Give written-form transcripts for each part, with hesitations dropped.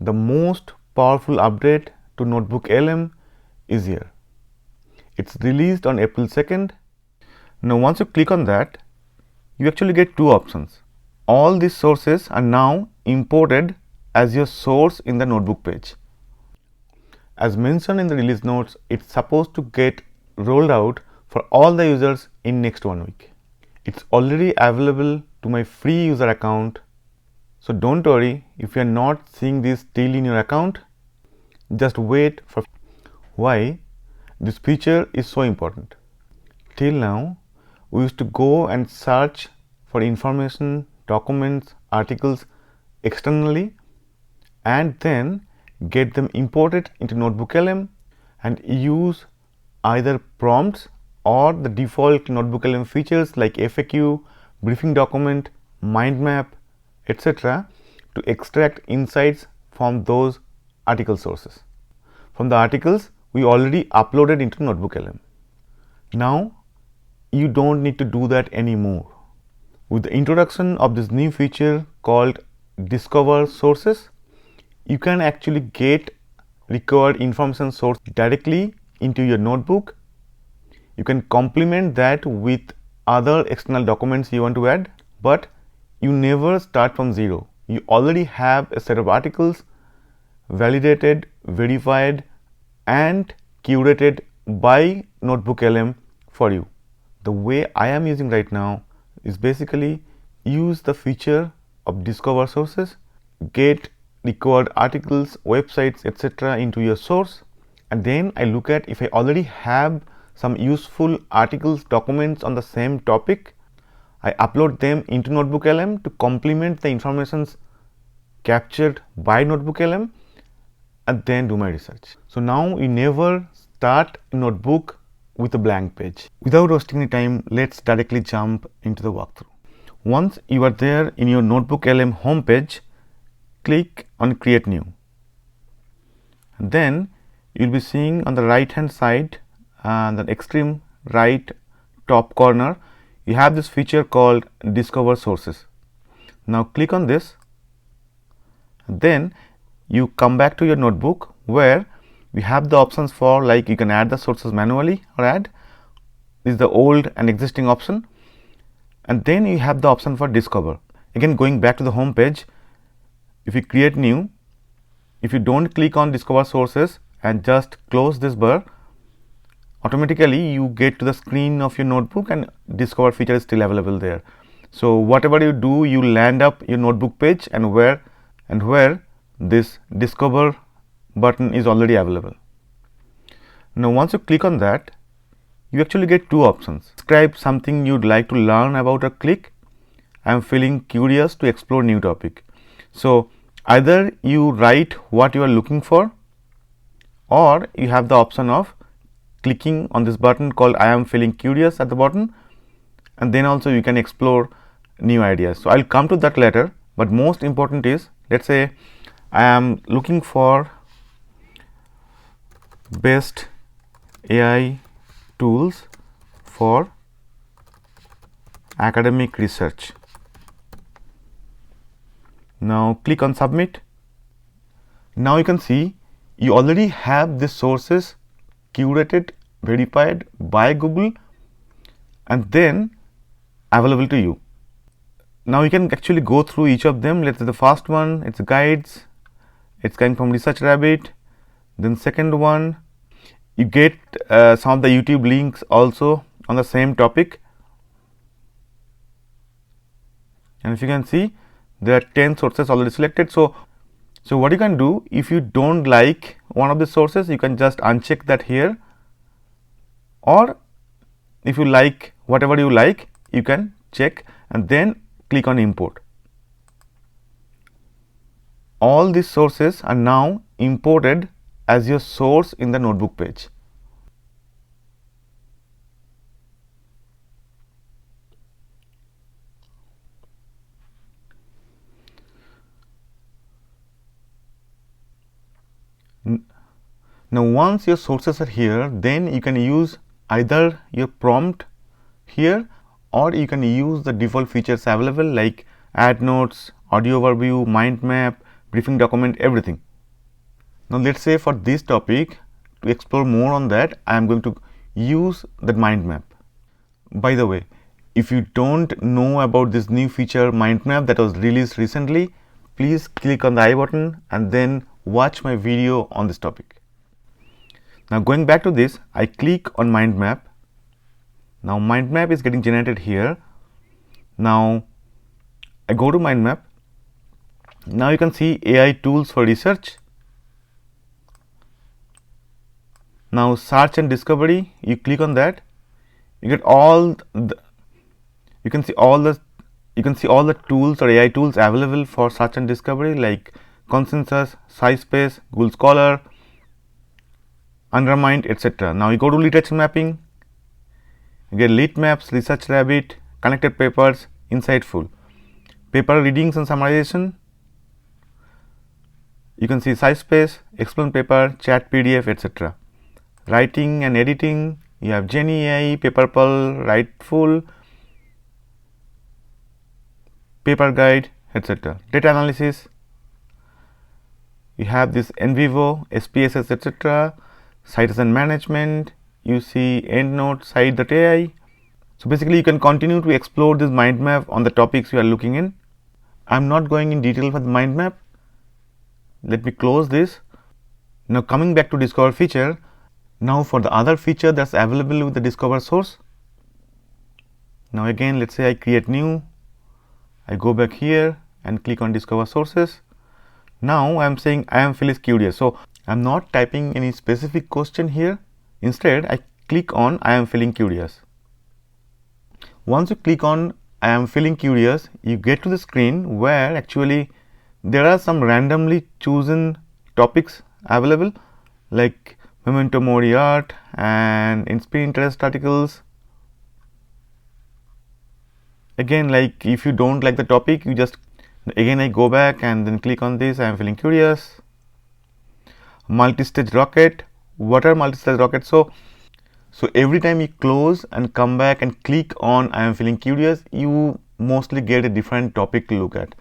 The most powerful update to NotebookLM is here. It's released on April 2nd. Now once you click on that, you actually get two options. All these sources are now imported as your source in the notebook page. As mentioned in the release notes, it's supposed to get rolled out for all the users in next 1 week. It's already available to my free user account. So don't worry if you are not seeing this still in your account, just wait for. Why this feature is so important. Till now, we used to go and search for information, documents, articles externally and then get them imported into NotebookLM and use either prompts or the default NotebookLM features like FAQ, briefing document, mind map, etc. to extract insights from those article sources. From the articles we already uploaded into NotebookLM. Now you don't need to do that anymore. With the introduction of this new feature called Discover Sources, you can actually get required information source directly into your notebook. You can complement that with other external documents you want to add, but you never start from zero. You already have a set of articles validated, verified and curated by NotebookLM for you. The way I am using right now is basically use the feature of Discover Sources, get required articles, websites, etc. into your source, and then I look at if I already have some useful articles, documents on the same topic, I upload them into NotebookLM to complement the informations captured by NotebookLM and then do my research. So now you never start a notebook with a blank page. Without wasting any time, let's directly jump into the walkthrough. Once you are there in your NotebookLM homepage, click on Create New. And then you will be seeing on the right hand side, the extreme right top corner, you have this feature called Discover Sources. Now click on this. Then you come back to your notebook where we have the options for, like, you can add the sources manually or add. This is the old and existing option, and then you have the option for Discover. Again, going back to the home page, if you create new, if you don't click on Discover Sources and just close this bar, automatically you get to the screen of your notebook and Discover feature is still available there. So whatever you do, you land up your notebook page and where this Discover button is already available. Now once you click on that, you actually get two options. Describe something you'd like to learn about or click I am feeling curious to explore new topic. So either you write what you are looking for, or you have the option of clicking on this button called I am feeling curious at the bottom, and then also you can explore new ideas. So I'll come to that later, but most important is, let's say I am looking for best AI tools for academic research. Now click on submit. Now you can see you already have the sources curated, verified by Google and then available to you. Now you can actually go through each of them. Let's say the first one, it's guides, it's coming from Research Rabbit. Then second one, you get some of the YouTube links also on the same topic, and if you can see there are 10 sources already selected. So what you can do, if you don't like one of the sources, you can just uncheck that here, or if you like whatever you like, you can check and then click on import. All these sources are now imported as your source in the notebook page. Now once your sources are here, then you can use either your prompt here, or you can use the default features available like add notes, audio overview, mind map, briefing document, everything. Now let's say for this topic, to explore more on that, I am going to use that mind map. By the way, if you don't know about this new feature mind map that was released recently, please click on the I button and then watch my video on this topic. Now going back to this, I click on mind map. Now mind map is getting generated here. Now I go to mind map. Now you can see AI tools for research. Now search and discovery, you click on that, you get all the, you can see all the tools or AI tools available for search and discovery, like Consensus, SciSpace, Google Scholar, Undermined, etc. Now you go to literature mapping, you get Lit Maps, Research Rabbit, Connected Papers, Insightful, paper readings and summarization. You can see SciSpace, Explain Paper, Chat PDF, etc. Writing and editing, you have GenAI, Paperpal, Writeful, Paper Guide, etc. Data analysis, you have this NVivo, SPSS, etc. Citation management, you see EndNote, Cite.ai. So basically, you can continue to explore this mind map on the topics you are looking in. I am not going in detail for the mind map. Let me close this. Now coming back to Discover feature. Now for the other feature that's available with the Discover source. Now again, let's say I create new. I go back here and click on Discover sources. Now I am saying I am feeling curious. So I am not typing any specific question here. Instead, I click on I am feeling curious. Once you click on I am feeling curious, you get to the screen where actually there are some randomly chosen topics available, like Memento Mori art and inspire interest articles. Again, like if you don't like the topic, you just again I go back and then click on this. I am feeling curious. Multi-stage rocket. What are multi-stage rockets? So every time you close and come back and click on I am feeling curious, you mostly get a different topic to look at.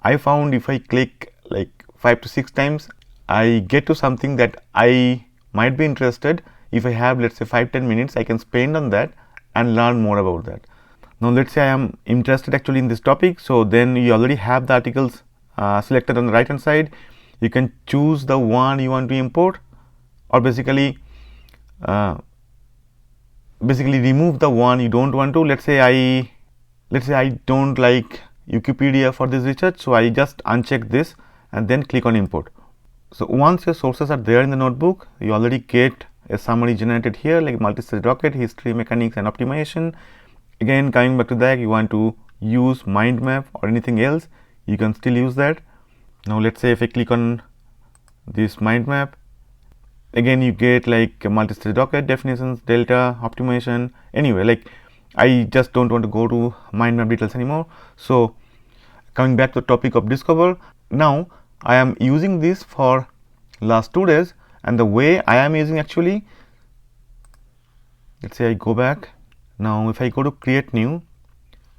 I found if I click like 5 to 6 times, I get to something that I might be interested. If I have, let's say 5-10 minutes, I can spend on that and learn more about that. Now let's say I am interested actually in this topic, so then you already have the articles selected on the right hand side. You can choose the one you want to import, or basically remove the one you don't want to. Let's say I don't like Wikipedia for this research, so I just uncheck this and then click on import. So once your sources are there in the notebook, you already get a summary generated here, like multi-stage rocket, history, mechanics and optimization. Again, coming back to that, you want to use mind map or anything else, you can still use that. Now let's say if I click on this mind map, again you get like multi-stage rocket, definitions, delta, optimization. Anyway, like I just don't want to go to mind map details anymore. So coming back to the topic of Discover, now I am using this for last 2 days, and the way I am using actually, let's say I go back. Now if I go to create new,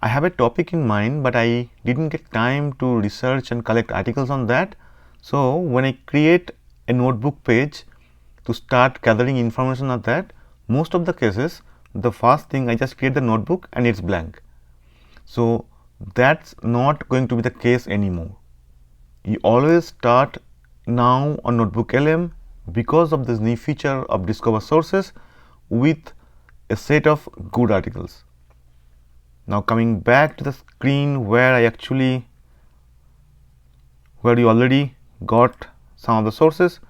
I have a topic in mind, but I didn't get time to research and collect articles on that. So when I create a notebook page to start gathering information on that, most of the cases, the first thing I just create the notebook and it's blank. So that's not going to be the case anymore. You always start now on NotebookLM because of this new feature of Discover sources with a set of good articles. Now coming back to the screen where you already got some of the sources.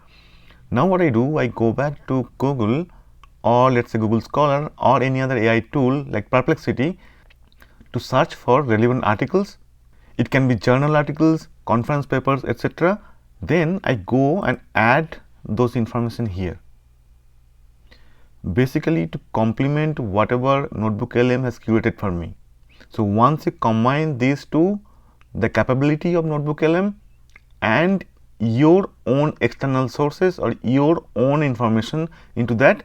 Now what I do, I go back to Google, or let's say Google Scholar, or any other AI tool like Perplexity to search for relevant articles. It can be journal articles, conference papers, etc. Then I go and add those information here, basically to complement whatever NotebookLM has curated for me. So once you combine these two, the capability of NotebookLM and your own external sources or your own information into that,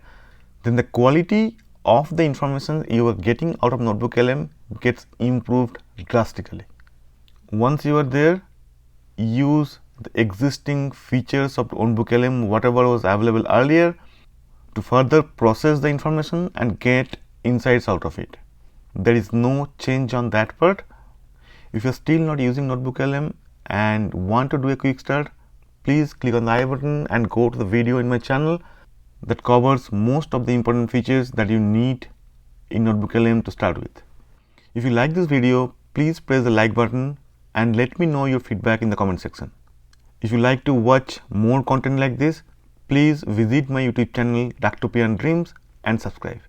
then the quality of the information you are getting out of NotebookLM gets improved drastically. Once you are there, use the existing features of NotebookLM, whatever was available earlier, to further process the information and get insights out of it. There is no change on that part. If you are still not using NotebookLM and want to do a quick start, please click on the I button and go to the video in my channel that covers most of the important features that you need in NotebookLM to start with. If you like this video, please press the like button and let me know your feedback in the comment section. If you like to watch more content like this, please visit my YouTube channel Dr. Dreams and subscribe.